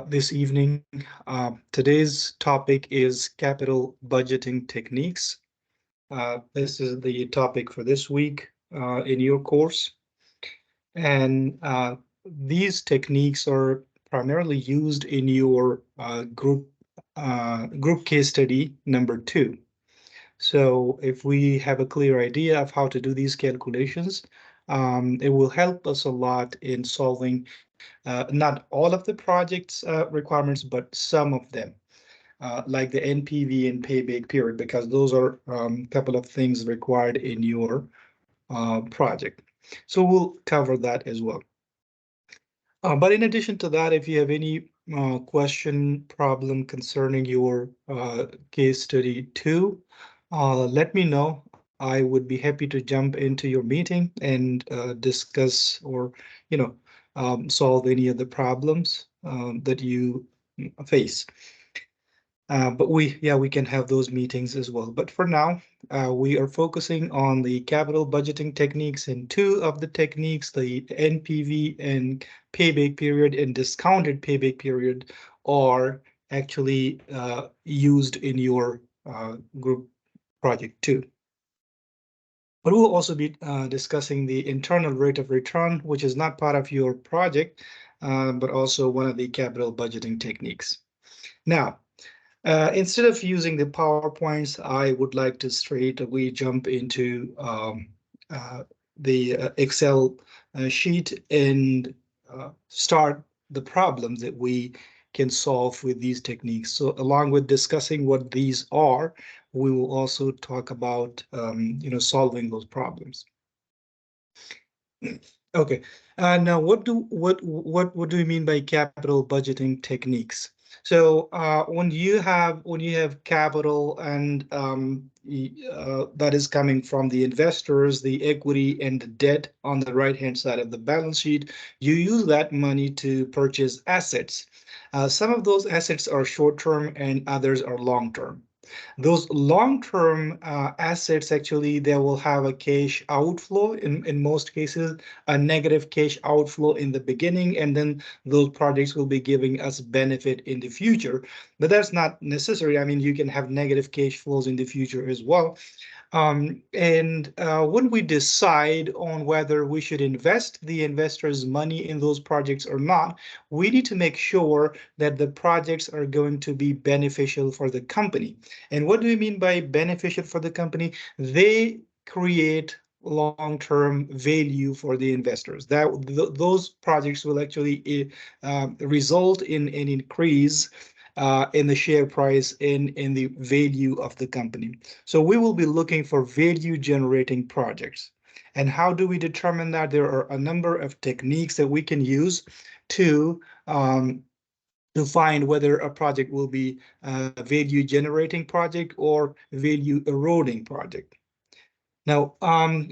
this evening. Today's topic is capital budgeting techniques. This is the topic for this week in your course. And these techniques are primarily used in your group case study number 2. So if we have a clear idea of how to do these calculations, it will help us a lot in solving not all of the project's requirements, but some of them, like the NPV and payback period, because those are a couple of things required in your project. So we'll cover that as well. But in addition to that, if you have any question, problem concerning your case study 2, let me know. I would be happy to jump into your meeting and discuss or, solve any of the problems that you face. But we can have those meetings as well. But for now, we are focusing on the capital budgeting techniques, and 2 of the techniques, the NPV and payback period and discounted payback period, are actually used in your group project 2. But we'll also be discussing the internal rate of return, which is not part of your project, but also one of the capital budgeting techniques. Now, instead of using the PowerPoints, I would like to straight away jump into the Excel sheet and start the problems that we can solve with these techniques. So along with discussing what these are, we will also talk about solving those problems. Okay. Now, what do we mean by capital budgeting techniques? So when you have capital and that is coming from the investors, the equity and the debt on the right-hand side of the balance sheet, you use that money to purchase assets. Some of those assets are short-term and others are long-term. Those long-term assets, actually, they will have a cash outflow in most cases, a negative cash outflow in the beginning, and then those projects will be giving us benefit in the future. But that's not necessary. I mean, you can have negative cash flows in the future as well. And when we decide on whether we should invest the investors' money in those projects or not, we need to make sure that the projects are going to be beneficial for the company. And what do we mean by beneficial for the company? They create long-term value for the investors. Those projects will actually result in an increase in the share price, in the value of the company. So we will be looking for value generating projects. And how do we determine that? There are a number of techniques that we can use to find whether a project will be a value generating project or value eroding project. Now,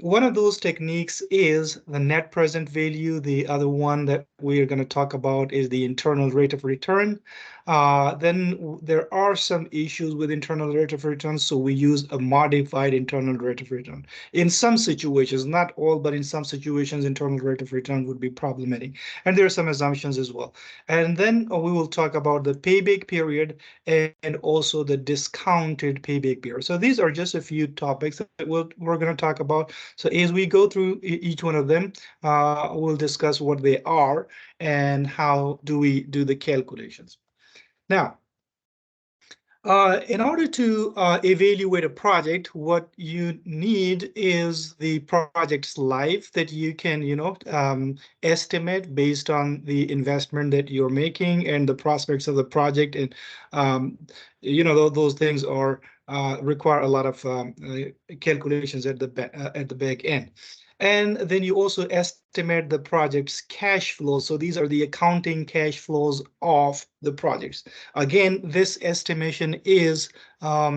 one of those techniques is the net present value. The other one that we are going to talk about is the internal rate of return. Then there are some issues with internal rate of return, so we use a modified internal rate of return. In some situations, not all, but in some situations, internal rate of return would be problematic. And there are some assumptions as well. And then we will talk about the payback period and also the discounted payback period. So these are just a few topics that we're going to talk about. So as we go through each one of them, we'll discuss what they are and how do we do the calculations. Now, in order to evaluate a project, what you need is the project's life that you can, estimate based on the investment that you're making and the prospects of the project. And, those things are require a lot of calculations at the back end. And then you also estimate the project's cash flow. So these are the accounting cash flows of the projects. Again, this estimation is a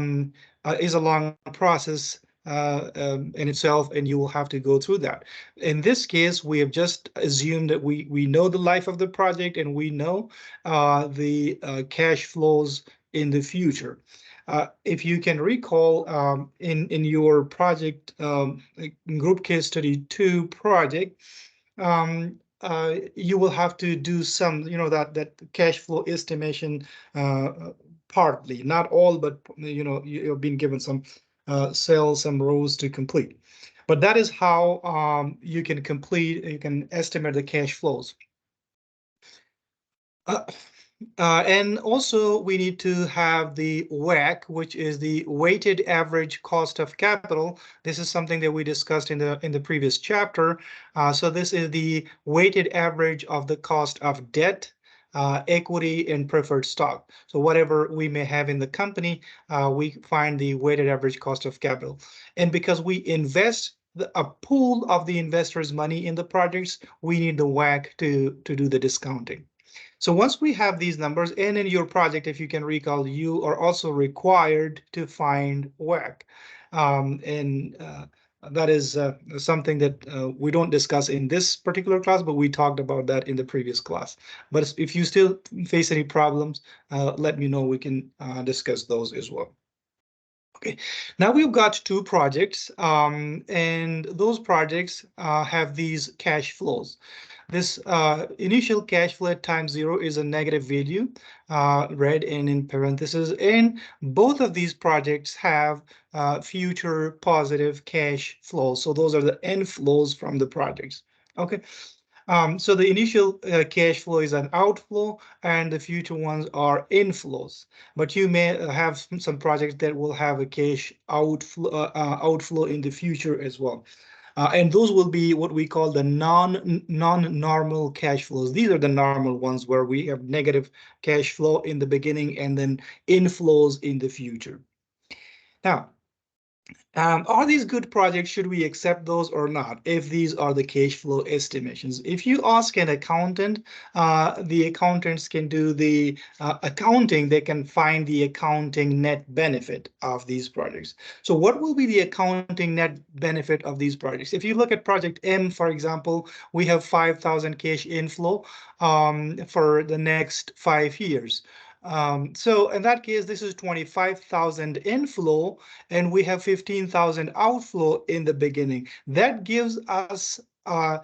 long process in itself, and you will have to go through that. In this case, we have just assumed that we know the life of the project and we know the cash flows in the future. If you can recall, in your project group case study 2 project, you will have to do some, that cash flow estimation partly, not all, but you've been given some cells, some rows to complete. But that is how you can estimate the cash flows. Uh, and also we need to have the WACC, which is the weighted average cost of capital. This is something that we discussed in the previous chapter. So this is the weighted average of the cost of debt, equity, and preferred stock. So whatever we may have in the company, we find the weighted average cost of capital. And because we invest a pool of the investors' money in the projects, we need the WACC to do the discounting. So once we have these numbers, and in your project, if you can recall, you are also required to find WACC. And that is something that we don't discuss in this particular class, but we talked about that in the previous class. But if you still face any problems, let me know. We can discuss those as well. Okay, now we've got two projects, and those projects have these cash flows. This initial cash flow at time zero is a negative value, read in parentheses, and both of these projects have future positive cash flows. So those are the inflows from the projects. Okay. So the initial cash flow is an outflow and the future ones are inflows. But you may have some projects that will have a cash outflow in the future as well. And those will be what we call the non-normal cash flows. These are the normal ones where we have negative cash flow in the beginning and then inflows in the future. Now, are these good projects? Should we accept those or not? If these are the cash flow estimations. If you ask an accountant, the accountants can do the accounting. They can find the accounting net benefit of these projects. So what will be the accounting net benefit of these projects? If you look at project M, for example, we have 5,000 cash inflow for the next 5 years. So in that case, this is 25,000 inflow, and we have 15,000 outflow in the beginning. That gives us a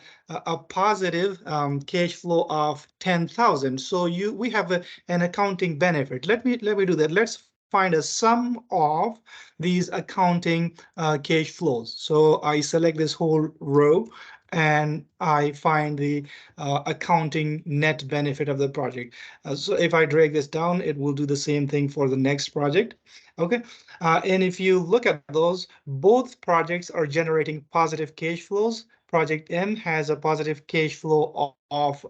positive cash flow of 10,000. So we have an accounting benefit. Let me do that. Let's find a sum of these accounting cash flows. So I select this whole row and I find the accounting net benefit of the project. So if I drag this down, it will do the same thing for the next project. Okay, and if you look at those, both projects are generating positive cash flows. Project M has a positive cash flow of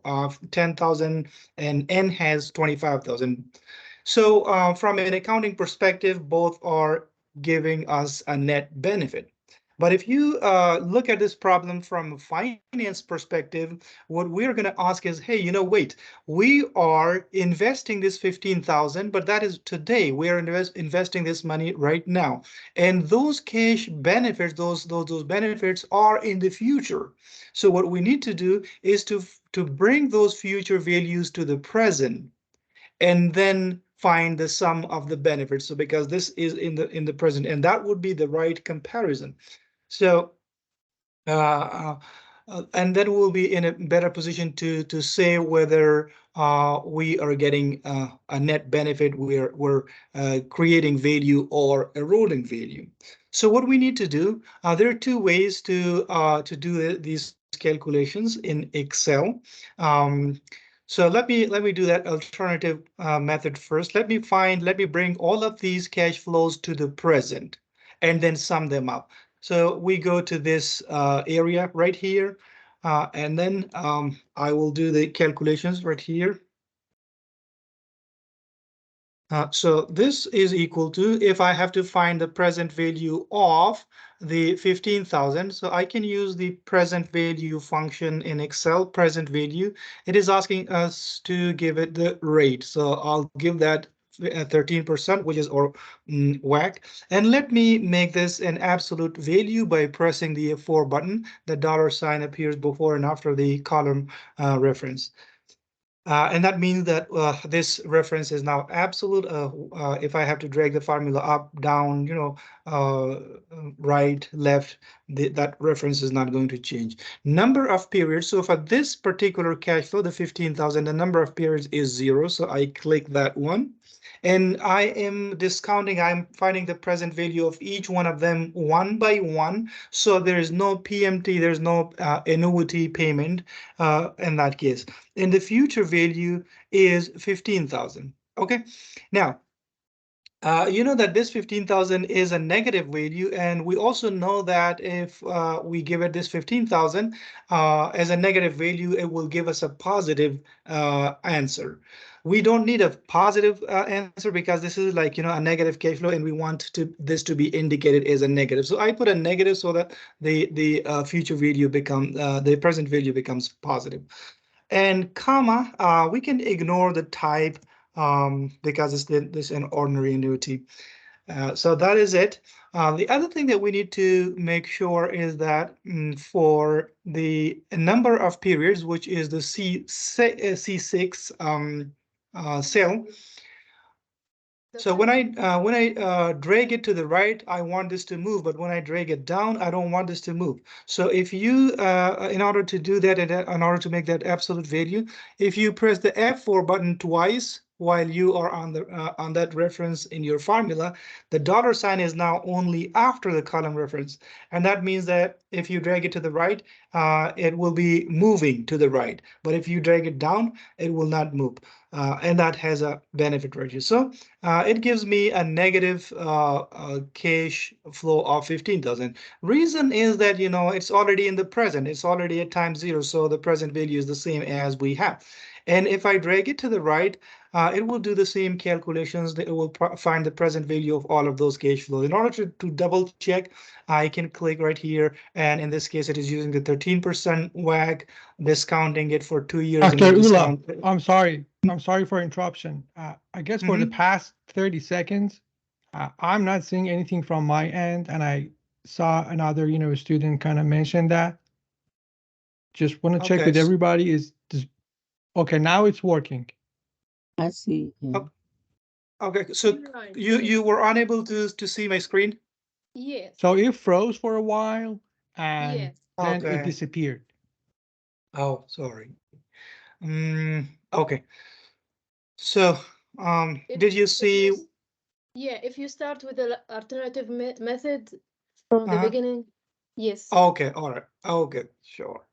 10,000 and N has 25,000. So from an accounting perspective, both are giving us a net benefit. But if you look at this problem from a finance perspective, what we're going to ask is, hey, wait, we are investing this 15,000, but that is today. We are investing this money right now. And those cash benefits, those benefits are in the future. So what we need to do is to bring those future values to the present and then find the sum of the benefits. So because this is in the present, and that would be the right comparison. So, and then we'll be in a better position to say whether we are getting a net benefit, we're creating value or eroding value. So what we need to do, there are two ways to do these calculations in Excel. So let me do that alternative method first. Let me bring all of these cash flows to the present and then sum them up. So we go to this area right here, and then I will do the calculations right here. So this is equal to, if I have to find the present value of the 15,000, so I can use the present value function in Excel, present value. It is asking us to give it the rate. So I'll give that 13%, which is our WACC. And let me make this an absolute value by pressing the F4 button. The dollar sign appears before and after the column reference. And that means that this reference is now absolute. If I have to drag the formula up, down, right, left, that reference is not going to change. Number of periods. So for this particular cash flow, the 15,000, the number of periods is 0. So I click that one. And I am discounting, I'm finding the present value of each one of them one by one. So there is no PMT, there's no annuity payment in that case. And the future value is 15,000. Okay, now you know that this 15,000 is a negative value, and we also know that if we give it this 15,000 as a negative value, it will give us a positive answer. We don't need a positive answer because this is like, a negative cash flow, and we want this to be indicated as a negative. So I put a negative so that the future value the present value becomes positive. And comma, we can ignore the type because this is an ordinary annuity. So that is it. The other thing that we need to make sure is that for the number of periods, which is the C6 cell, so when I drag it to the right, I want this to move, but when I drag it down, I don't want this to move. So if you, in order to do that, in order to make that absolute value, if you press the F4 button twice while you are on that reference in your formula, the dollar sign is now only after the column reference, and that means that if you drag it to the right, it will be moving to the right. But if you drag it down, it will not move, and that has a benefit right here. So it gives me a negative cash flow of 15,000. Reason is that, it's already in the present. It's already at time 0. So the present value is the same as we have. And if I drag it to the right, it will do the same calculations. It will find the present value of all of those cash flows. In order to double check, I can click right here. And in this case, it is using the 13% WAC, discounting it for 2 years. Dr. And Ula, I'm sorry. I'm sorry for interruption. I guess for the past 30 seconds, I'm not seeing anything from my end, and I saw another, student kind of mention that. Just want to check with everybody. Okay? Now it's working. I see. Yeah. Okay, so you were unable to see my screen? Yes. So it froze for a while, and then it disappeared. Oh, sorry. Okay. So, did you see? Yeah, if you start with the alternative method from the beginning, yes. Okay, all right. Okay, sure.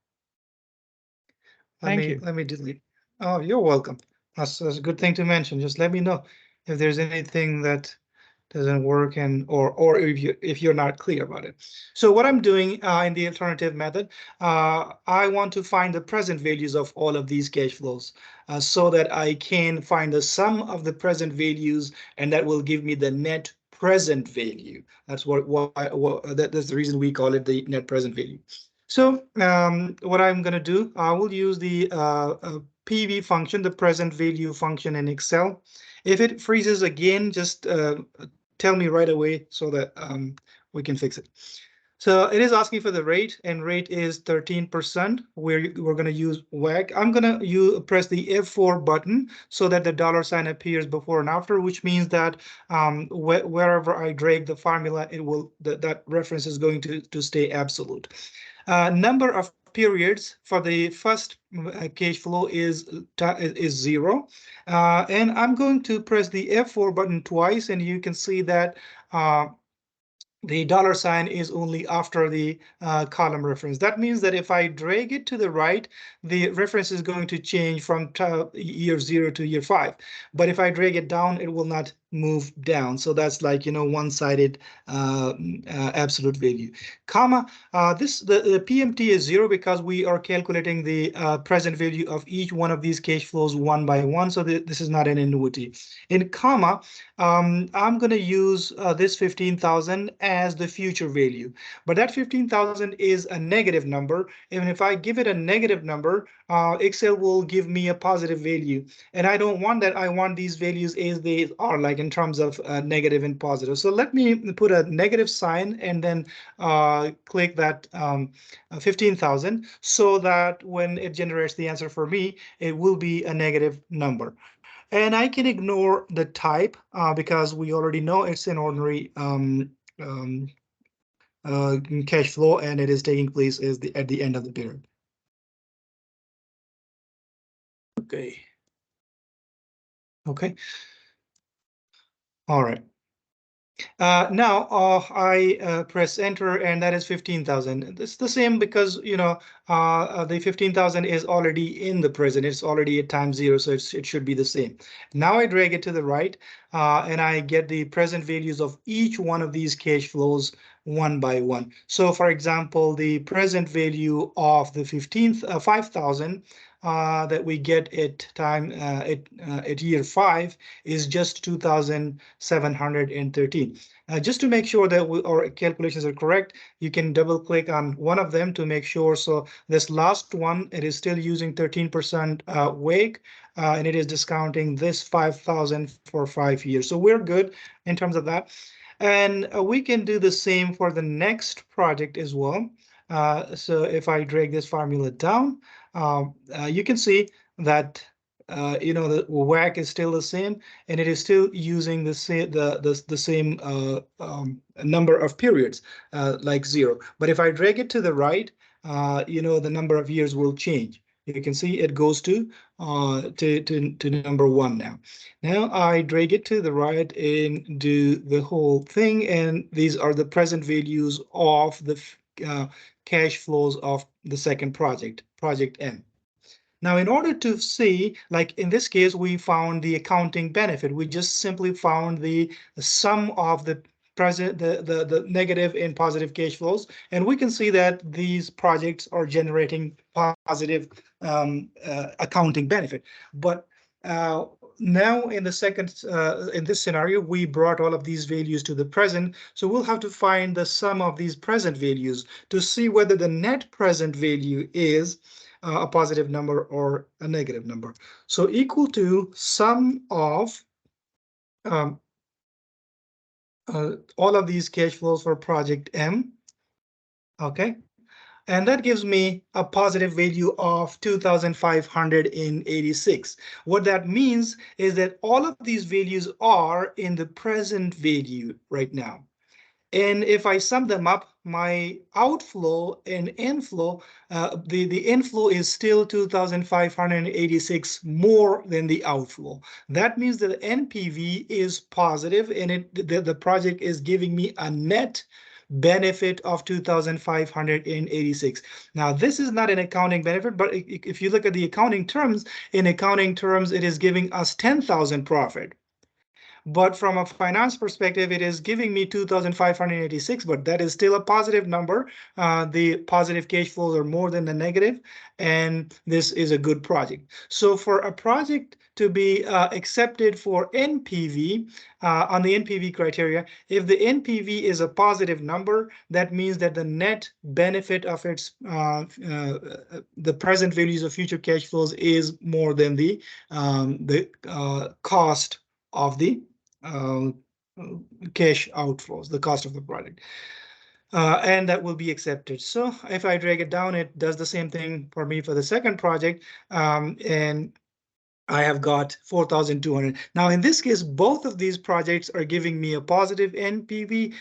Thank you. Let me delete. Oh, you're welcome. That's a good thing to mention. Just let me know if there's anything that doesn't work, or if you're not clear about it. So what I'm doing in the alternative method, I want to find the present values of all of these cash flows so that I can find the sum of the present values, and that will give me the net present value. That's that's the reason we call it the net present value. So what I'm going to do, I will use the PV function, the present value function in Excel. If it freezes again, just tell me right away so that we can fix it. So it is asking for the rate, and rate is 13%. We're going to use WAC. I'm going to press the F4 button so that the dollar sign appears before and after, which means that wherever I drag the formula, that reference is going to stay absolute. Number of periods for the first cash flow is 0. And I'm going to press the F4 button twice, and you can see that the dollar sign is only after the column reference. That means that if I drag it to the right, the reference is going to change from year 0 to year 5. But if I drag it down, it will not move down. So that's like, one-sided absolute value. Comma, the PMT is 0 because we are calculating the present value of each one of these cash flows one by one. So this is not an annuity. In comma, I'm going to use this 15,000 as the future value, but that 15,000 is a negative number. Even if I give it a negative number, Excel will give me a positive value, and I don't want that. I want these values as they are, like in terms of negative and positive. So let me put a negative sign and then click that 15,000 so that when it generates the answer for me, it will be a negative number. And I can ignore the type because we already know it's an ordinary cash flow, and it is taking place at the end of the period. Okay. Okay. All right. Now I press enter, and that is 15,000. It's the same because the 15,000 is already in the present. It's already at time zero, so it should be the same. Now I drag it to the right, and I get the present values of each one of these cash flows one by one. So, for example, the present value of the 5,000 that we get at year 5 is just 2,713. Just to make sure that our calculations are correct, you can double click on one of them to make sure. So this last one, it is still using 13% WACC, and it is discounting this 5,000 for 5 years. So we're good in terms of that. And we can do the same for the next project as well. So if I drag this formula down, you can see that the WACC is still the same, and it is still using the same number of periods, like 0. But if I drag it to the right, the number of years will change. You can see it goes to number 1 now. Now I drag it to the right and do the whole thing, and these are the present values of the cash flows of the second project, project M. Now, in order to see, like in this case, we found the accounting benefit. We just simply found the sum of the present, the negative and positive cash flows, and we can see that these projects are generating positive accounting benefit. But now in the second, in this scenario, we brought all of these values to the present. So we'll have to find the sum of these present values to see whether the net present value is a positive number or a negative number. So equal to sum of all of these cash flows for project M. Okay. And that gives me a positive value of 2,586. What that means is that all of these values are in the present value right now. And if I sum them up, my outflow and inflow, the inflow is still 2,586 more than the outflow. That means that the NPV is positive, and the project is giving me a net benefit of 2,586. Now, this is not an accounting benefit, but if you look at the accounting terms, in accounting terms, it is giving us 10,000 profit. But from a finance perspective, it is giving me 2,586, but that is still a positive number. The positive cash flows are more than the negative, and this is a good project. So for a project to be accepted for NPV, on the NPV criteria, if the NPV is a positive number, that means that the net benefit of its the present values of future cash flows is more than the cost of the cash outflows, the cost of the project. And that will be accepted. So if I drag it down, it does the same thing for me for the second project. And I have got 4,200. Now, in this case, both of these projects are giving me a positive NPV.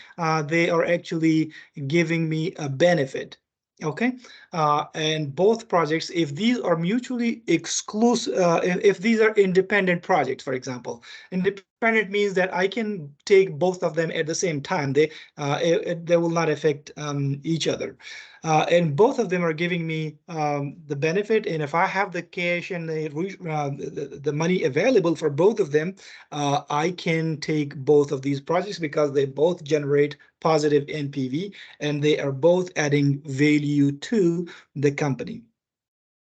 They are actually giving me a benefit. Okay, and both projects, if these are mutually exclusive, if these are independent projects, for example, independent means that I can take both of them at the same time. They will not affect each other. And both of them are giving me the benefit. And if I have the cash and the money available for both of them, I can take both of these projects because they both generate positive NPV and they are both adding value to the company.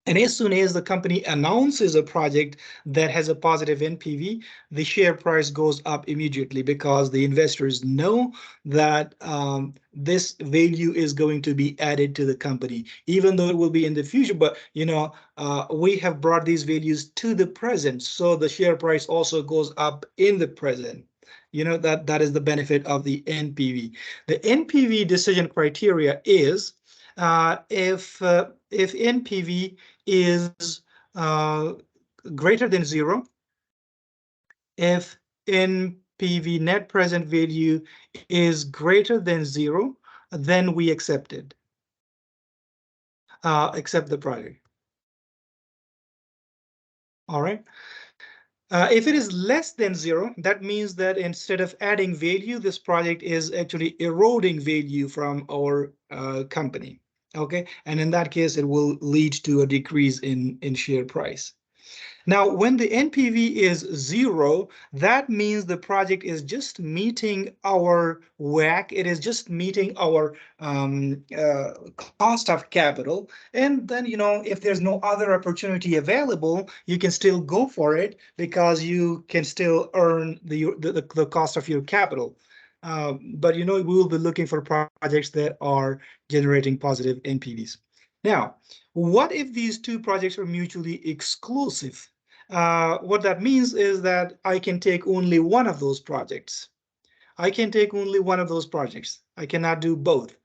And as soon as the company announces a project that has a positive NPV, the share price goes up immediately because the investors know that this value is going to be added to the company, even though it will be in the future. But, we have brought these values to the present, so the share price also goes up in the present. that is the benefit of the NPV. The NPV decision criteria is if NPV is greater than 0, if NPV net present value is greater than 0, then we accept it. Accept the project. All right. If it is less than 0, that means that instead of adding value, this project is actually eroding value from our company. Okay, and in that case, it will lead to a decrease in share price. Now, when the NPV is 0, that means the project is just meeting our WACC. It is just meeting our cost of capital. And then, if there's no other opportunity available, you can still go for it because you can still earn the cost of your capital. But, we will be looking for projects that are generating positive NPVs. Now, what if these two projects are mutually exclusive? What that means is that I can take only one of those projects. I can take only one of those projects. I cannot do both.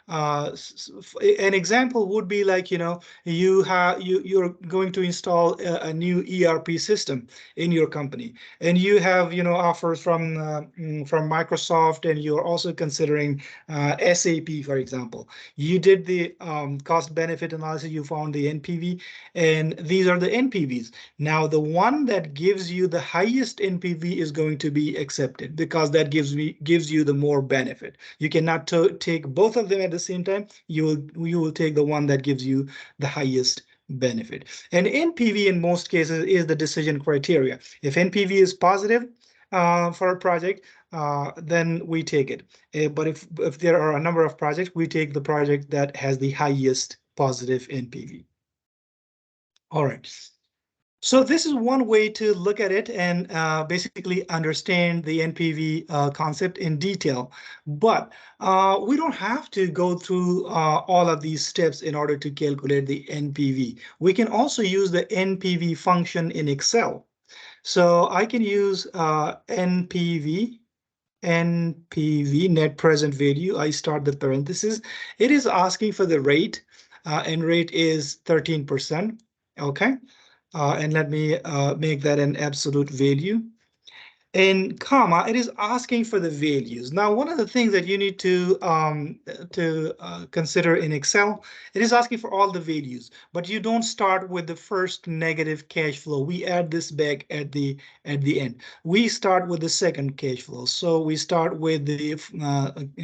An example would be like, you're going to install a new ERP system in your company, and you have, offers from Microsoft, and you're also considering SAP, for example. You did the cost benefit analysis, you found the NPV, and these are the NPVs. Now, the one that gives you the highest NPV is going to be accepted because that gives you the more benefit. You cannot take both of them at the same time. You will take the one that gives you the highest benefit. And NPV in most cases is the decision criteria. If NPV is positive for a project, then we take it. But if there are a number of projects, we take the project that has the highest positive NPV. All right. So this is one way to look at it and basically understand the NPV concept in detail. But we don't have to go through all of these steps in order to calculate the NPV. We can also use the NPV function in Excel. So I can use NPV, net present value. I start the parentheses. It is asking for the rate, and rate is 13%. Okay. And let me make that an absolute value. In comma, it is asking for the values. Now, one of the things that you need to consider in Excel, it is asking for all the values, but you don't start with the first negative cash flow. We add this back at the end. We start with the second cash flow. So we start with the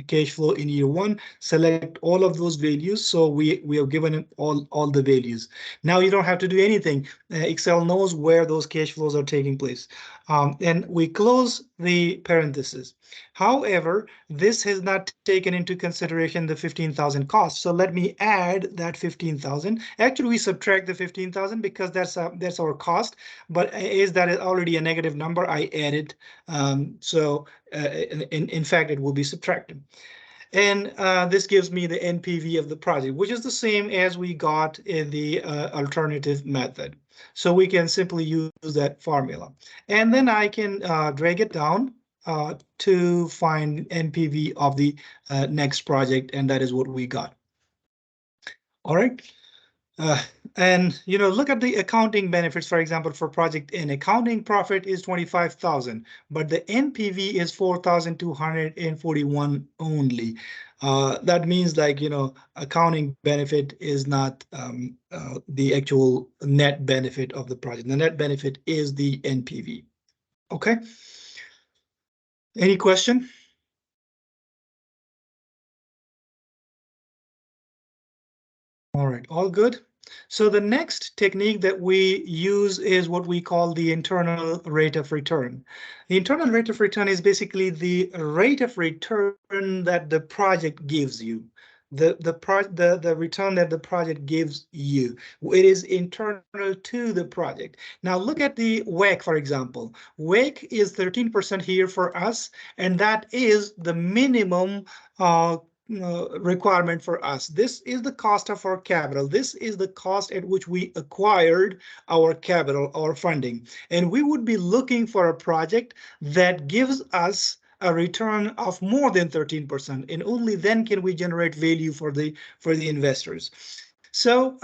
cash flow in year 1, select all of those values. So we have given it all the values. Now you don't have to do anything. Excel knows where those cash flows are taking place. And we close the parentheses. However, this has not taken into consideration the 15,000 cost. So let me add that 15,000. Actually, we subtract the 15,000 because that's our cost. But is that already a negative number? I added. In fact, it will be subtracted. And this gives me the NPV of the project, which is the same as we got in the alternative method. So we can simply use that formula. And then I can drag it down to find NPV of the next project, and that is what we got. All right. And look at the accounting benefits. For example, for project N, accounting profit is 25,000, but the NPV is 4,241 only. That means, like, accounting benefit is not the actual net benefit of the project. The net benefit is the NPV. Okay. Any question? All right, all good. So the next technique that we use is what we call the internal rate of return. The internal rate of return is basically the rate of return that the project gives you. The return that the project gives you. It is internal to the project. Now look at the WACC, for example. WACC is 13% here for us, and that is the minimum requirement for us. This is the cost of our capital. This is the cost at which we acquired our capital, our funding. And we would be looking for a project that gives us a return of more than 13%, and only then can we generate value for the investors. So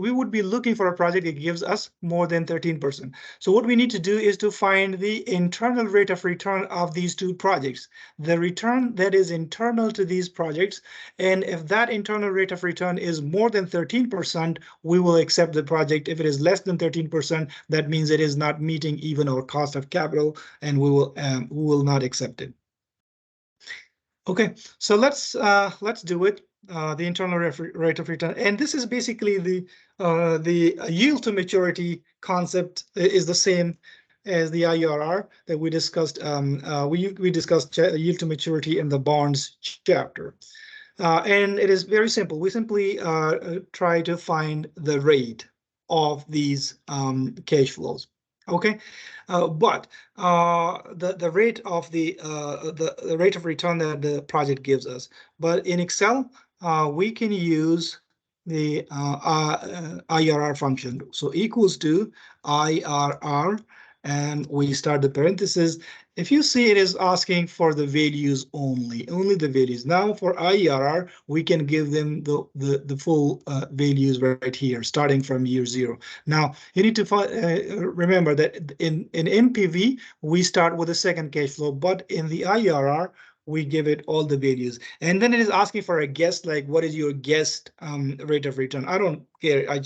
we would be looking for a project that gives us more than 13%. So what we need to do is to find the internal rate of return of these two projects, the return that is internal to these projects. And if that internal rate of return is more than 13%, we will accept the project. If it is less than 13%, that means it is not meeting even our cost of capital, and we will not accept it. Okay, so let's do it. The internal rate of return, and this is basically the yield to maturity concept is the same as the IRR that we discussed. We discussed yield to maturity in the bonds chapter, and it is very simple. We simply try to find the rate of these cash flows. Okay, but the rate of the rate of return that the project gives us. But in Excel, we can use the IRR function. So equals to IRR, and we start the parentheses. If you see, it is asking for the values only the values. Now for IRR, we can give them the full values right here, starting from year 0. Now you need to remember that in NPV, we start with the second cash flow, but in the IRR, we give it all the values. And then it is asking for a guess, like what is your guessed rate of return? I don't care. I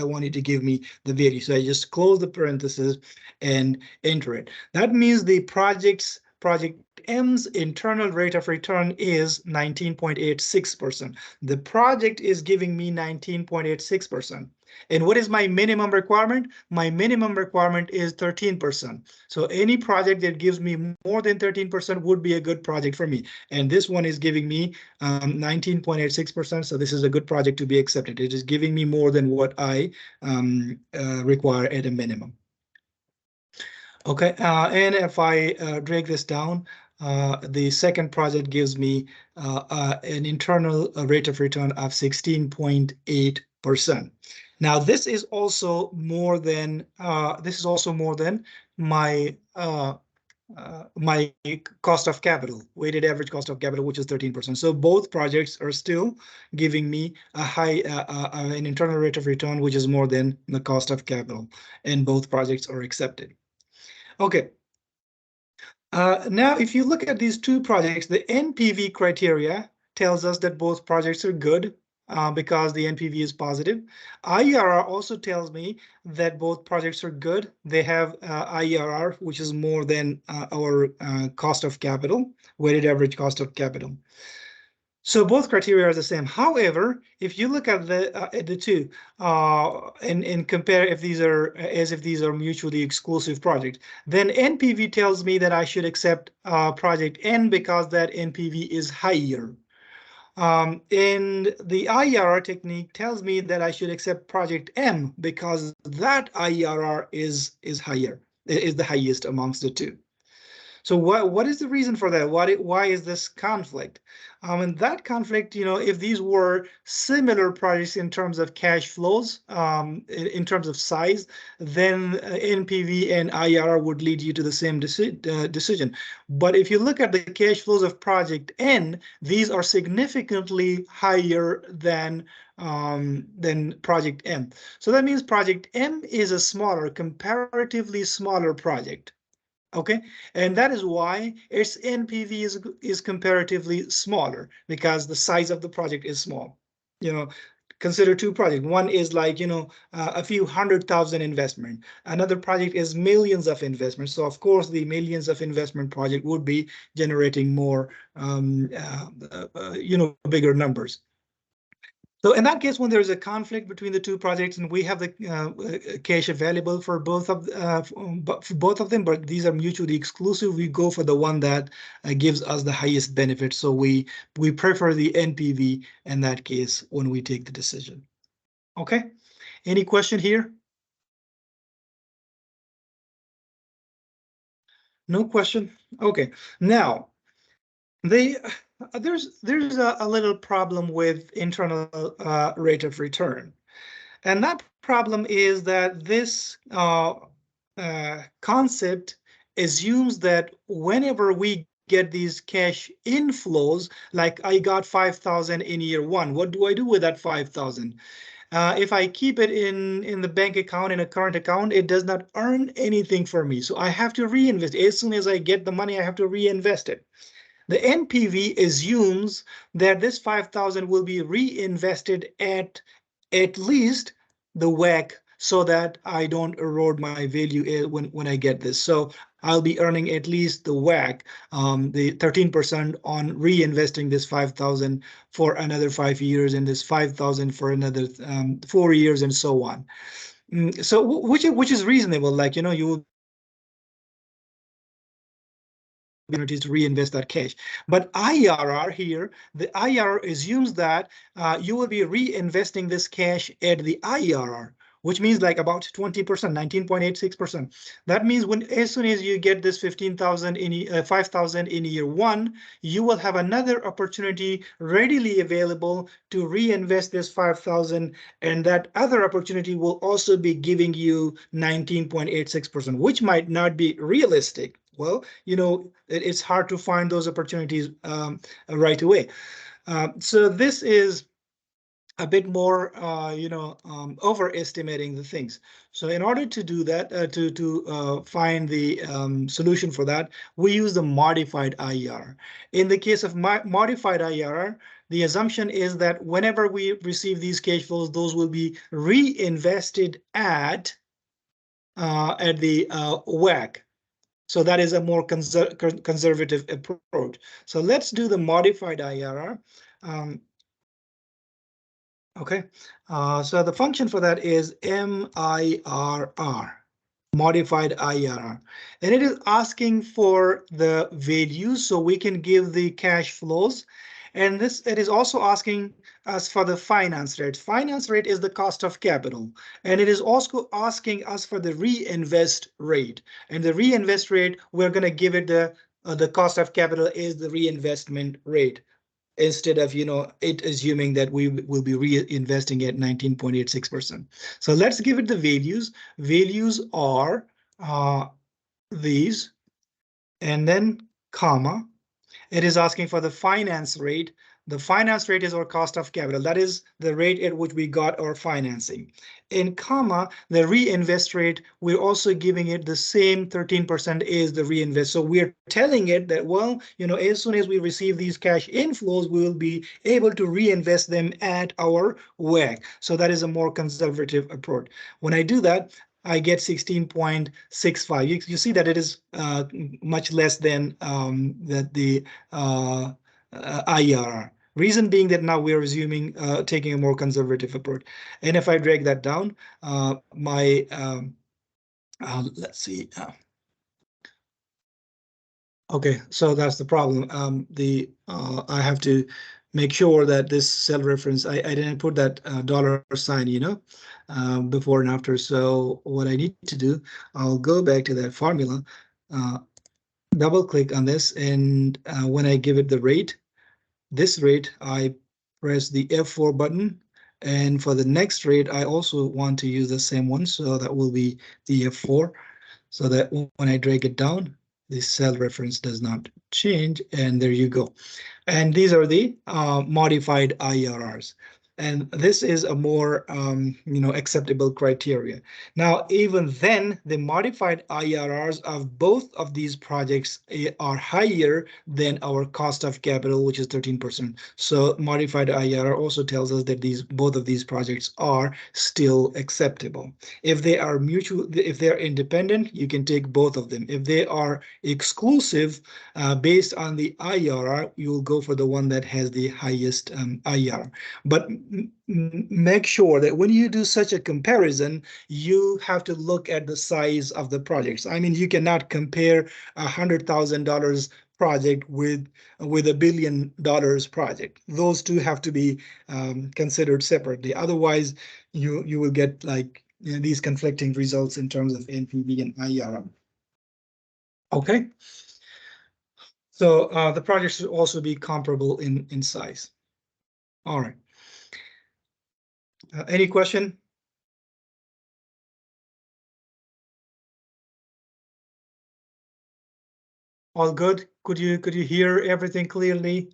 want you to give me the value. So I just close the parentheses and enter it. That means the project M's internal rate of return is 19.86%. The project is giving me 19.86%. And what is my minimum requirement? My minimum requirement is 13%. So any project that gives me more than 13% would be a good project for me. And this one is giving me 19.86%. So this is a good project to be accepted. It is giving me more than what I require at a minimum. Okay, and if I drag this down, the second project gives me an internal rate of return of 16.8%. Now this is also more than my my cost of capital, weighted average cost of capital, which is 13%. So both projects are still giving me a high an internal rate of return, which is more than the cost of capital, and both projects are accepted. Okay. Now, if you look at these two projects, the NPV criteria tells us that both projects are good because the NPV is positive. IRR also tells me that both projects are good. They have IRR, which is more than our cost of capital, weighted average cost of capital. So both criteria are the same. However, if you look at the two and compare if these are mutually exclusive projects, then NPV tells me that I should accept project N because that NPV is higher. And the IRR technique tells me that I should accept project M because that IRR is higher, is the highest amongst the two. So what is the reason for that? Why is this conflict? And that conflict, if these were similar projects in terms of cash flows, in terms of size, then NPV and IRR would lead you to the same decision. But if you look at the cash flows of project N, these are significantly higher than project M. So that means project M is a comparatively smaller project. Okay, and that is why its NPV is comparatively smaller because the size of the project is small. Consider two projects. One is like, a few 100,000 investment. Another project is millions of investment. So of course, the millions of investment project would be generating more, bigger numbers. So in that case, when there is a conflict between the two projects and we have the cash available for both of them, but these are mutually exclusive, we go for the one that gives us the highest benefit. So we prefer the NPV in that case when we take the decision. Okay, any question here? No question. Okay, now there's a little problem with internal rate of return, and that problem is that this concept assumes that whenever we get these cash inflows, like I got 5,000 in year one. What do I do with that 5,000? If I keep it in the bank account, in a current account, it does not earn anything for me. So I have to reinvest. As soon as I get the money, I have to reinvest it. The NPV assumes that this 5,000 will be reinvested at least the WACC, so that I don't erode my value when I get this. So I'll be earning at least the WACC, the 13% on reinvesting this 5,000 for another 5 years, and this 5,000 for another 4 years, and so on. So which is reasonable. Like, you know, you will opportunities to reinvest that cash. But IRR here, the IRR assumes that you will be reinvesting this cash at the IRR, which means like about 20%, 19.86%. That means as soon as you get this 15,000 in 5,000 in year one, you will have another opportunity readily available to reinvest this 5,000, and that other opportunity will also be giving you 19.86%, which might not be realistic. Well, you know, it's hard to find those opportunities right away. So this is a bit more, overestimating the things. So in order to do that, to find the solution for that, we use the modified IRR. In the case of modified IRR, the assumption is that whenever we receive these cash flows, those will be reinvested at the WACC. So that is a more conservative approach. So let's do the modified IRR. Okay, so the function for that is MIRR, modified IRR, and it is asking for the values so we can give the cash flows. And it is also asking us for the finance rate. Finance rate is the cost of capital, and it is also asking us for the reinvest rate. And the reinvest rate, we're going to give it the cost of capital is the reinvestment rate, instead of, you know, it assuming that we will be reinvesting at 19.86%. So let's give it the values. Values are these, and then comma. It is asking for the finance rate. The finance rate is our cost of capital. That is the rate at which we got our financing. In comma, the reinvest rate, we're also giving it the same 13% is the reinvest. So we're telling it that, well, you know, as soon as we receive these cash inflows, we will be able to reinvest them at our WACC. So that is a more conservative approach. When I do that, I get 16.65. You see that it is much less than the IRR. Reason being that now we're assuming taking a more conservative approach. And if I drag that down, let's see. Okay, so that's the problem. I have to make sure that this cell reference, I didn't put that dollar sign, you know, before and after. So what I need to do, I'll go back to that formula, double click on this, and when I give it the rate, this rate, I press the F4 button. And for the next rate, I also want to use the same one. So that will be the F4, so that when I drag it down, the cell reference does not change. And there you go. And these are the modified IRRs. And this is a more acceptable criteria. Now, even then, the modified IRRs of both of these projects are higher than our cost of capital, which is 13%. So modified IRR also tells us that both of these projects are still acceptable. If they are if they are independent, you can take both of them. If they are exclusive, based on the IRR, you will go for the one that has the highest IRR. But make sure that when you do such a comparison, you have to look at the size of the projects. I mean, you cannot compare $100,000 project with $1 billion project. Those two have to be considered separately. Otherwise, you will get like these conflicting results in terms of NPV and IRR. Okay. So the project should also be comparable in size. All right. Any question? All good? Could you hear everything clearly?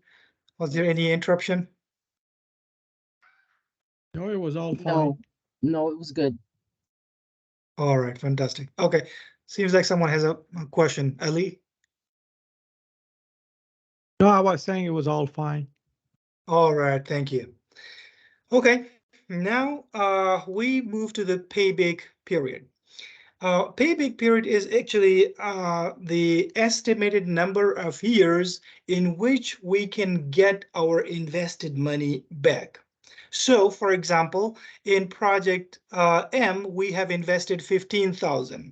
Was there any interruption? No, it was all fine. No, no, it was good. All right, fantastic. Okay, seems like someone has a question. Ali? No, I was saying it was all fine. All right, thank you. Okay, now we move to the payback period. Payback period is actually the estimated number of years in which we can get our invested money back. So, for example, in project M, we have invested 15,000.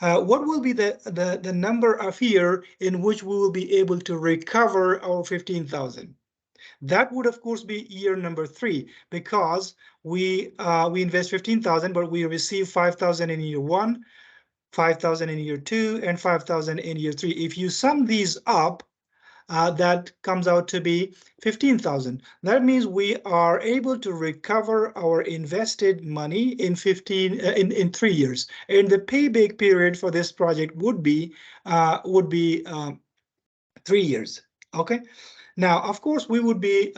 What will be the number of year in which we will be able to recover our 15,000? That would, of course, be year number 3, because we invest 15,000, but we receive 5,000 in year 1, 5,000 in year 2, and 5,000 in year 3. If you sum these up, that comes out to be 15,000. That means we are able to recover our invested money in 3 years, and the payback period for this project would be 3 years. Okay. Now, of course, we would be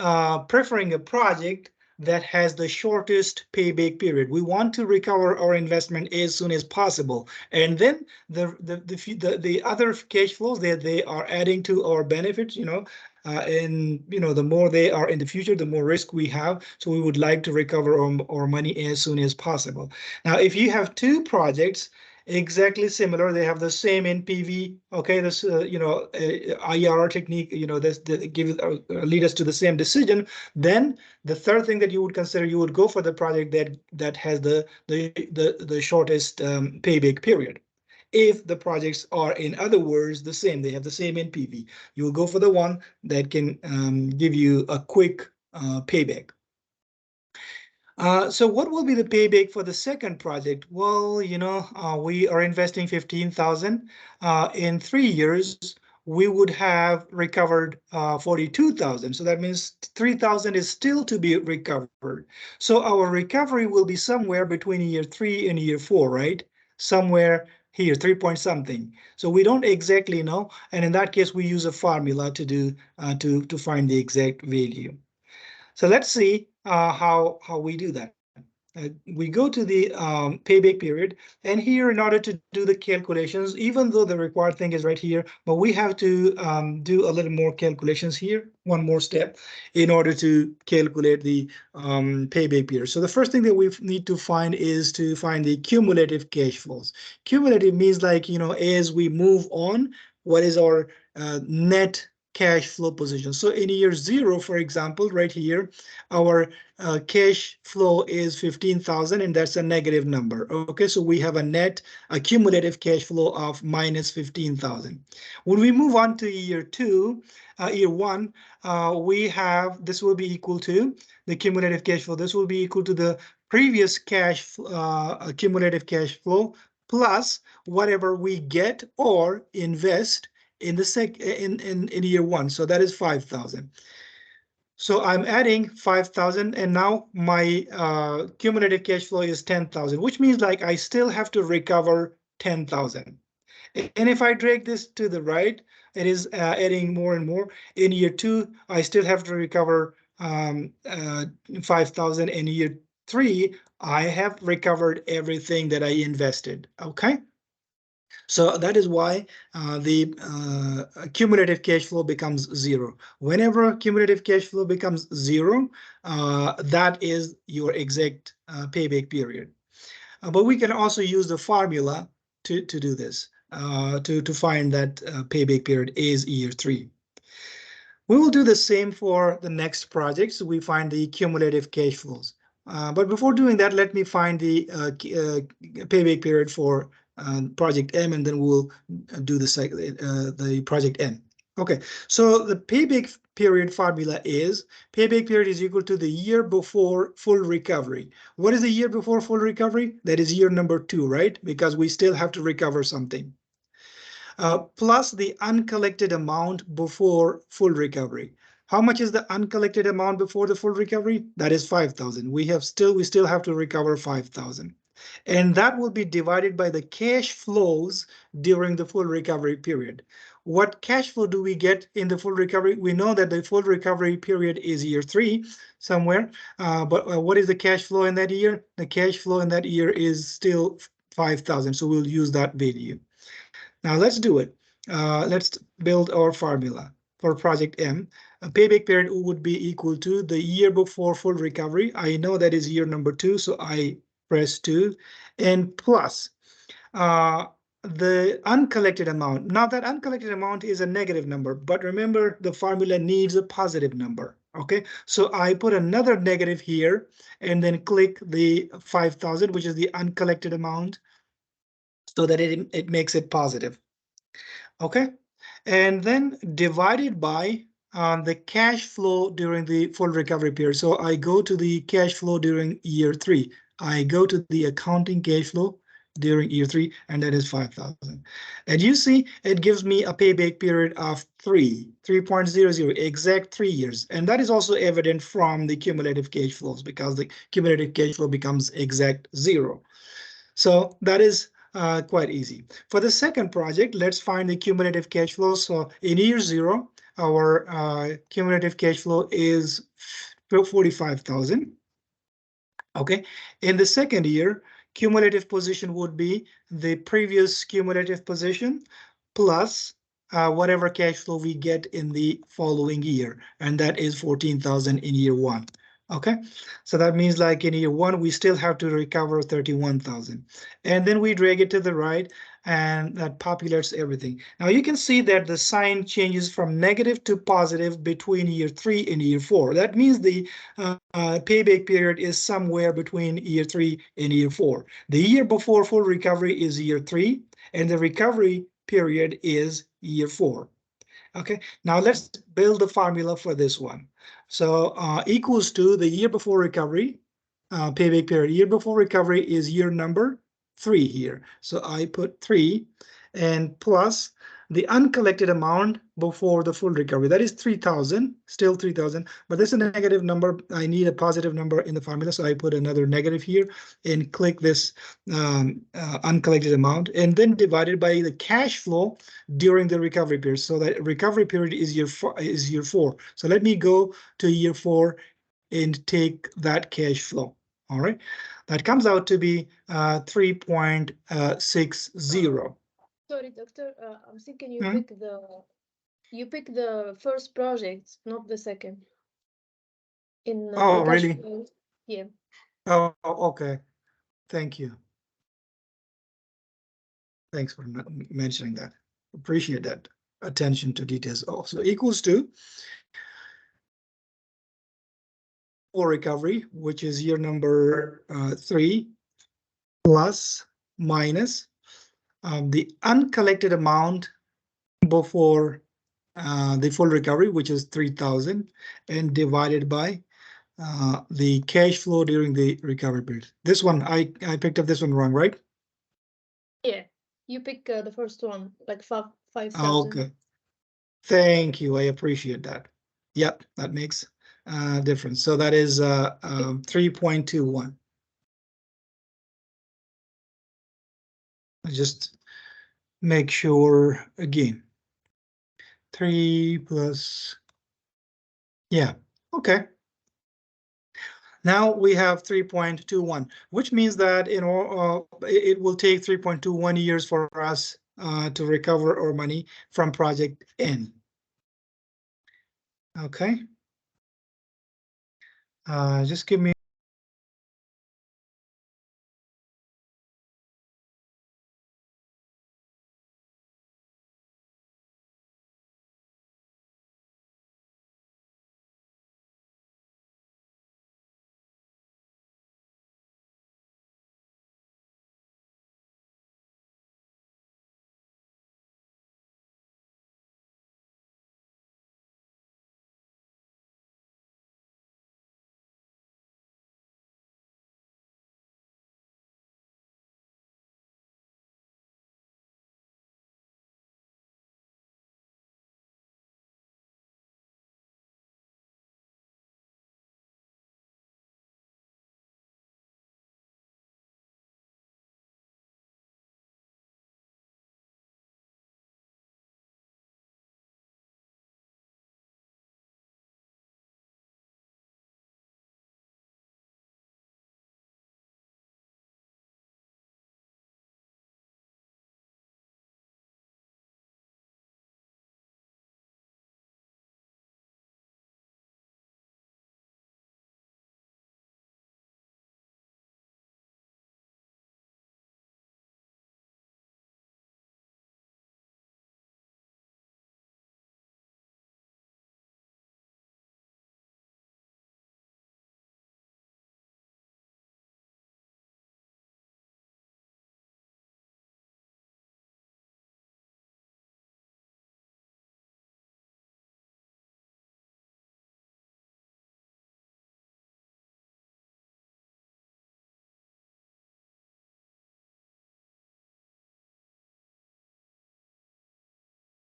preferring a project that has the shortest payback period. We want to recover our investment as soon as possible, and then the other cash flows that they are adding to our benefits, and the more they are in the future, the more risk we have. So we would like to recover our money as soon as possible. Now, if you have 2 projects exactly similar, they have the same NPV. Okay, this IRR technique, this lead us to the same decision. Then the third thing that you would consider, you would go for the project that has the shortest payback period. If the projects are, in other words, the same, they have the same NPV, you will go for the one that can give you a quick payback. So what will be the payback for the second project? Well, we are investing 15,000. In 3 years, we would have recovered 42,000. So that means 3,000 is still to be recovered. So our recovery will be somewhere between year 3 and year 4, right? Somewhere here, 3 point something. So we don't exactly know. And in that case, we use a formula to find the exact value. So let's see how we do that. We go to the payback period, and here, in order to do the calculations, even though the required thing is right here, but we have to do a little more calculations here, one more step, in order to calculate the payback period. So the first thing that we need to find is to find the cumulative cash flows. Cumulative means, like, as we move on, what is our net cash flow position. So in year 0, for example, right here, our cash flow is 15,000, and that's a negative number. Okay, so we have a cumulative cash flow of minus 15,000. When we move on to year 1, we have, this will be equal to the cumulative cash flow. This will be equal to the previous cumulative cash flow plus whatever we get or invest in year 1. So that is 5,000. So I'm adding 5,000, and now my cumulative cash flow is 10,000, which means, like, I still have to recover 10,000. And if I drag this to the right, it is adding more and more. In year 2, I still have to recover 5,000. In year 3, I have recovered everything that I invested. Okay. So that is why the cumulative cash flow becomes 0. Whenever cumulative cash flow becomes 0, that is your exact payback period. But we can also use the formula to do this, to find that payback period is year 3. We will do the same for the next project. So we find the cumulative cash flows. But before doing that, let me find the payback period for project M, and then we'll do the project N. Okay, so the payback period formula is, payback period is equal to the year before full recovery. What is the year before full recovery? That is year number 2, right? Because we still have to recover something. Plus the uncollected amount before full recovery. How much is the uncollected amount before the full recovery? That is 5,000. We still have to recover 5,000. And that will be divided by the cash flows during the full recovery period. What cash flow do we get in the full recovery? We know that the full recovery period is year 3 somewhere, but what is the cash flow in that year? The cash flow in that year is still 5,000, so we'll use that value. Now let's do it. Let's build our formula for project M. A payback period would be equal to the year before full recovery. I know that is year number 2, so I press 2, and plus the uncollected amount. Now that uncollected amount is a negative number, but remember the formula needs a positive number. Okay, so I put another negative here and then click the 5,000, which is the uncollected amount, so that it makes it positive. Okay, and then divided by the cash flow during the full recovery period. So I go to the cash flow during year 3. I go to the accounting cash flow during year 3, and that is 5,000. And you see, it gives me a payback period of 3.00, exact 3 years. And that is also evident from the cumulative cash flows, because the cumulative cash flow becomes exact 0. So that is quite easy. For the second project, let's find the cumulative cash flow. So in year 0, our cumulative cash flow is 45,000. Okay, in the second year, cumulative position would be the previous cumulative position plus whatever cash flow we get in the following year, and that is 14,000 in year 1. Okay, so that means like in year 1, we still have to recover 31,000, and then we drag it to the right, and that populates everything. Now you can see that the sign changes from negative to positive between year 3 and year 4. That means the payback period is somewhere between year 3 and year 4. The year before full recovery is year 3, and the recovery period is year 4. Okay, now let's build the formula for this one. So equals to the year before recovery, payback period. Year before recovery is year number 3 here. So I put 3 and plus the uncollected amount before the full recovery. That is 3,000, still 3,000, but this is a negative number. I need a positive number in the formula, so I put another negative here and click this uncollected amount, and then divided by the cash flow during the recovery period. So that recovery period is year 4. So let me go to year 4 and take that cash flow. All right, that comes out to be 3.60. Sorry, doctor. I'm thinking you Mhm. pick the first project, not the second. In Oh, the cash really? flow. Yeah. Oh, okay. Thank you. Thanks for mentioning that. Appreciate that attention to details. Also equals to full recovery, which is year number 3, plus minus the uncollected amount before the full recovery, which is 3,000, and divided by the cash flow during the recovery period. This one, I picked up this one wrong, right? Yeah, you pick the first one, like 5,000. Okay. Thank you. I appreciate that. Yep, that makes a difference. So that is 3.21. Just make sure again. 3 plus. Yeah, okay. Now we have 3.21, which means that it will take 3.21 years for us to recover our money from project N. Okay. Just give me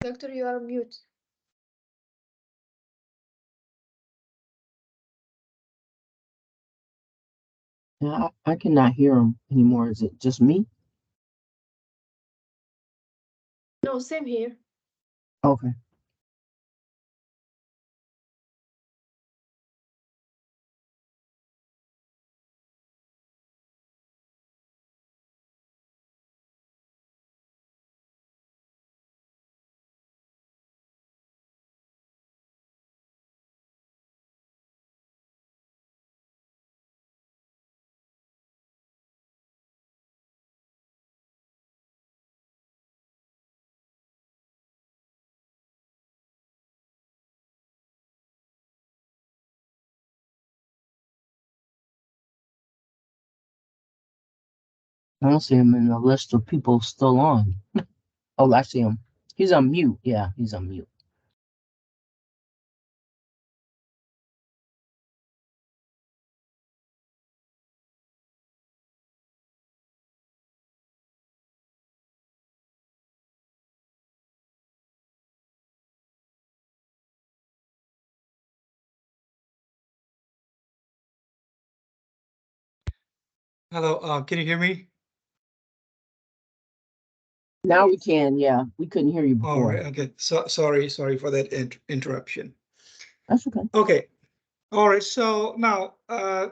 Doctor, you are mute. Yeah, I cannot hear him anymore. Is it just me? No, same here. Okay. I don't see him in the list of people still on. Oh, I see him. He's on mute. Yeah, he's on mute. Hello, can you hear me? Now we Yes. can. Yeah, we couldn't hear you All before. right, okay. So sorry for that interruption. That's okay. Okay. All right, so now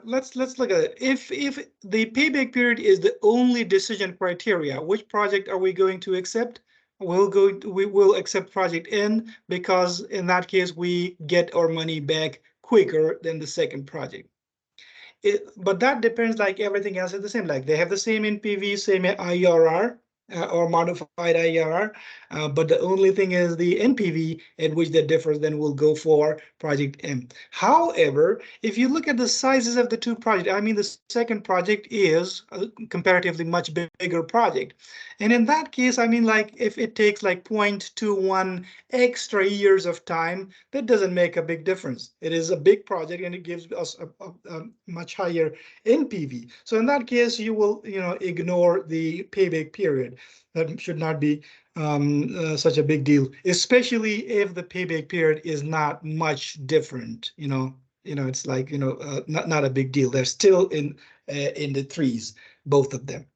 let's look at it. If the payback period is the only decision criteria, which project are we going to accept? We will accept project N because in that case we get our money back quicker than the second project. But that depends, like everything else is the same. Like they have the same NPV, same IRR, or modified IRR. But the only thing is the NPV at which that differs, then we'll go for project M. However, if you look at the sizes of the two projects, I mean, the second project is a comparatively much bigger project. And in that case, I mean, like if it takes like 0.21 extra years of time, that doesn't make a big difference. It is a big project and it gives us a much higher NPV. So in that case, you will, ignore the payback period. That should not be such a big deal, especially if the payback period is not much different. It's like, not a big deal. They're still in the threes, both of them.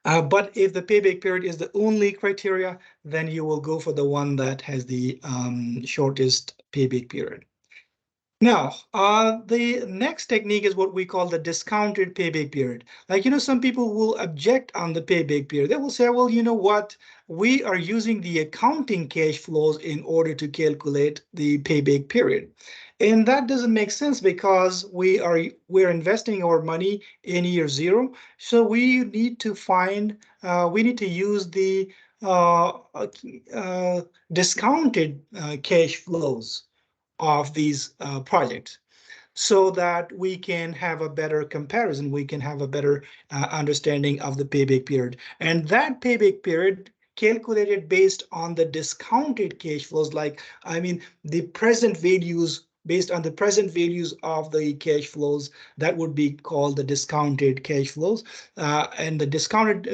But if the payback period is the only criteria, then you will go for the one that has the shortest payback period. Now, the next technique is what we call the discounted payback period. Like, some people will object on the payback period. They will say, well, you know what? We are using the accounting cash flows in order to calculate the payback period. And that doesn't make sense because we're investing our money in year zero. So we need to use the discounted cash flows of these projects so that we can have a better comparison. We can have a better understanding of the payback period. And that payback period calculated based on the discounted cash flows, the present values, based on the present values of the cash flows, that would be called the discounted cash flows. And the discounted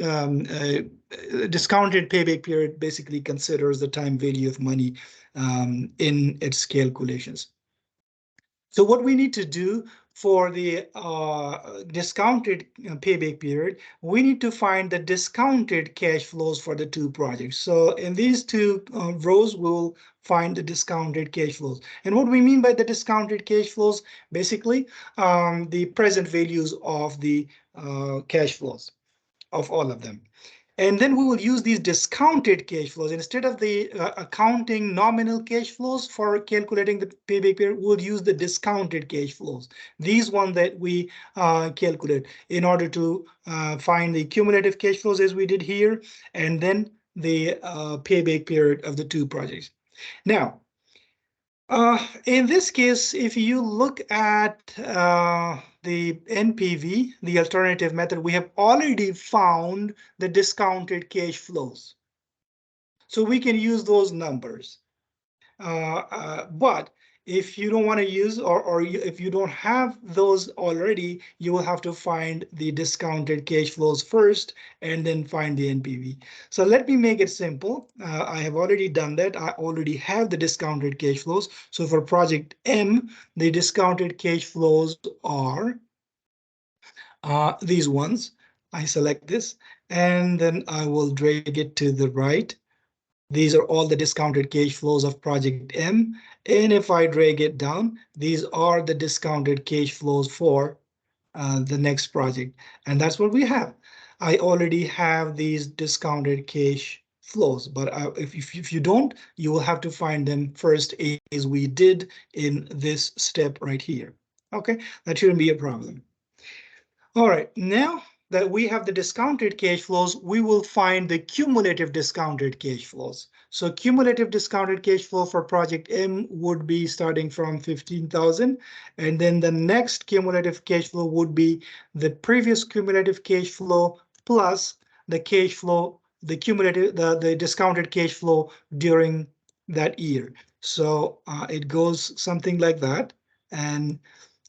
payback period basically considers the time value of money in its calculations. So what we need to do for the discounted payback period, we need to find the discounted cash flows for the two projects. So in these two rows, we'll find the discounted cash flows. And what we mean by the discounted cash flows, basically the present values of the cash flows of all of them. And then we will use these discounted cash flows. Instead of the accounting nominal cash flows for calculating the payback period, we'll use the discounted cash flows. These ones that we calculate in order to find the cumulative cash flows as we did here, and then the payback period of the two projects. Now, in this case, if you look at the NPV, the alternative method, we have already found the discounted cash flows. So we can use those numbers. But If you don't want to use if you don't have those already, you will have to find the discounted cash flows first and then find the NPV. So let me make it simple. I have already done that. I already have the discounted cash flows. So for project M, the discounted cash flows are these ones. I select this and then I will drag it to the right. These are all the discounted cash flows of project M. And if I drag it down, these are the discounted cash flows for the next project. And that's what we have. I already have these discounted cash flows, but if you don't, you will have to find them first as we did in this step right here. Okay, that shouldn't be a problem. All right, now that we have the discounted cash flows, we will find the cumulative discounted cash flows. So cumulative discounted cash flow for project M would be starting from 15,000. And then the next cumulative cash flow would be the previous cumulative cash flow plus the cash flow, the cumulative, the discounted cash flow during that year. So it goes something like that. And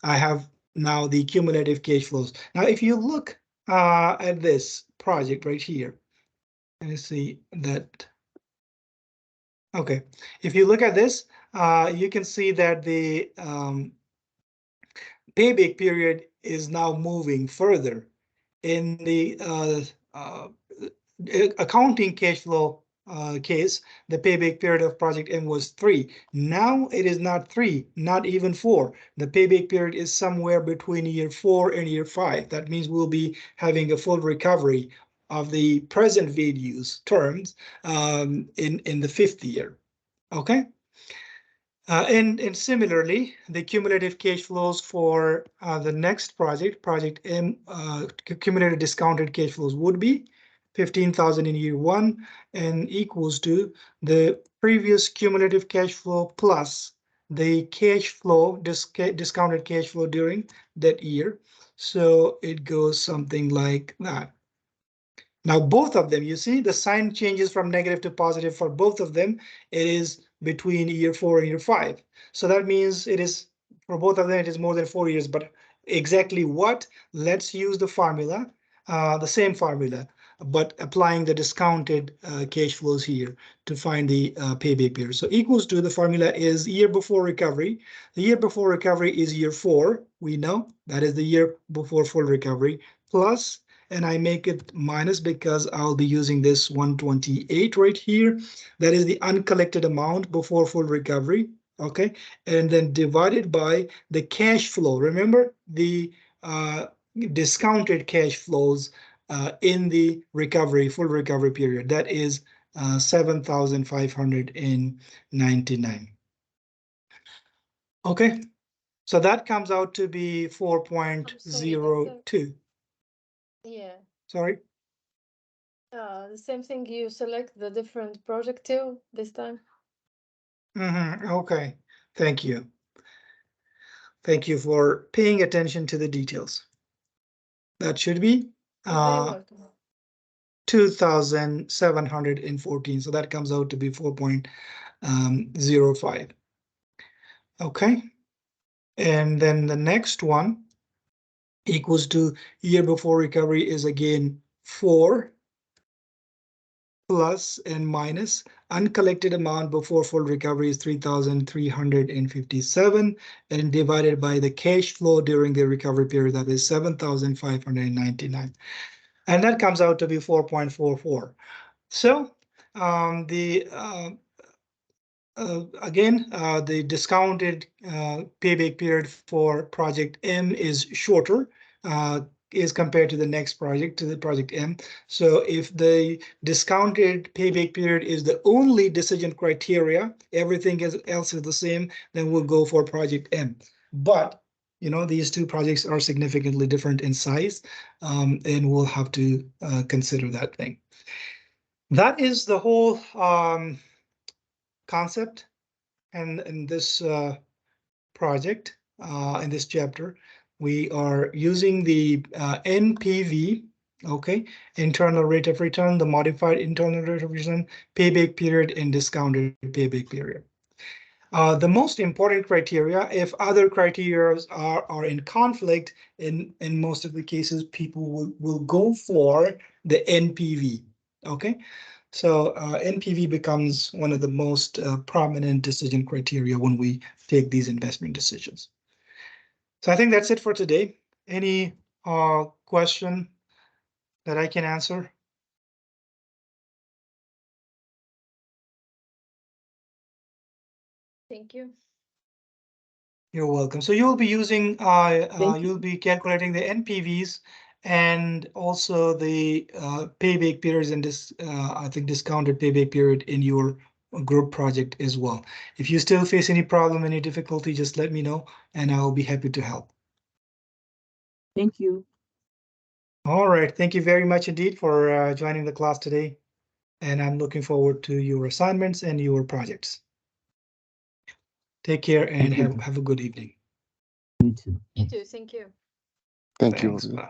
I have now the cumulative cash flows. Now, if you look at this project right here, let me see that. Okay, if you look at this, you can see that the payback period is now moving further. In the accounting cash flow case, the payback period of project M was 3. Now it is not 3, not even 4. The payback period is somewhere between year 4 and year 5. That means we'll be having a full recovery of the present values terms in the 5th year. Okay. And similarly, the cumulative cash flows for the next project, project M, cumulative discounted cash flows would be 15,000 in year 1 and equals to the previous cumulative cash flow plus the cash flow, discounted cash flow during that year. So it goes something like that. Now, both of them, you see the sign changes from negative to positive for both of them. It is between year 4 and year 5. So that means it is for both of them, it is more than 4 years. But exactly what? Let's use the formula, the same formula, but applying the discounted cash flows here to find the payback period. So equals to, the formula is year before recovery. The year before recovery is year 4. We know that is the year before full recovery, plus, and I make it minus because I'll be using this 128 right here. That is the uncollected amount before full recovery. Okay, and then divided by the cash flow. Remember the discounted cash flows in the recovery, full recovery period. That is 7,599. Okay, so that comes out to be 4.02. Yeah. Sorry. The same thing, you select the different project too this time. Okay, thank you. Thank you for paying attention to the details. That should be 2,714. So that comes out to be 4.05. Okay, and then the next one equals to year before recovery is again 4 plus and minus uncollected amount before full recovery is 3,357 and divided by the cash flow during the recovery period, that is 7,599, and that comes out to be 4.44. So the discounted payback period for project M is shorter is compared to the next project, to the project M. So if the discounted payback period is the only decision criteria, everything else is the same, then we'll go for project M. But you know, these two projects are significantly different in size, and we'll have to consider that thing. That is the whole concept and in this project, in this chapter. We are using the NPV, okay, internal rate of return, the modified internal rate of return, payback period, and discounted payback period. The most important criteria, if other criteria are in conflict, in most of the cases, people will go for the NPV. Okay, so NPV becomes one of the most prominent decision criteria when we take these investment decisions. So I think that's it for today. Any question that I can answer? Thank you. You're welcome. So you'll be using, you'll be calculating the NPVs and also the payback periods and this, I think, discounted payback period in your group project as well. If you still face any problem, any difficulty, just let me know and I'll be happy to help. Thank you. All right. Thank you very much indeed for joining the class today. And I'm looking forward to your assignments and your projects. Take care and have a good evening. You too. You too. Thank you. Thank you. Thanks. Bye.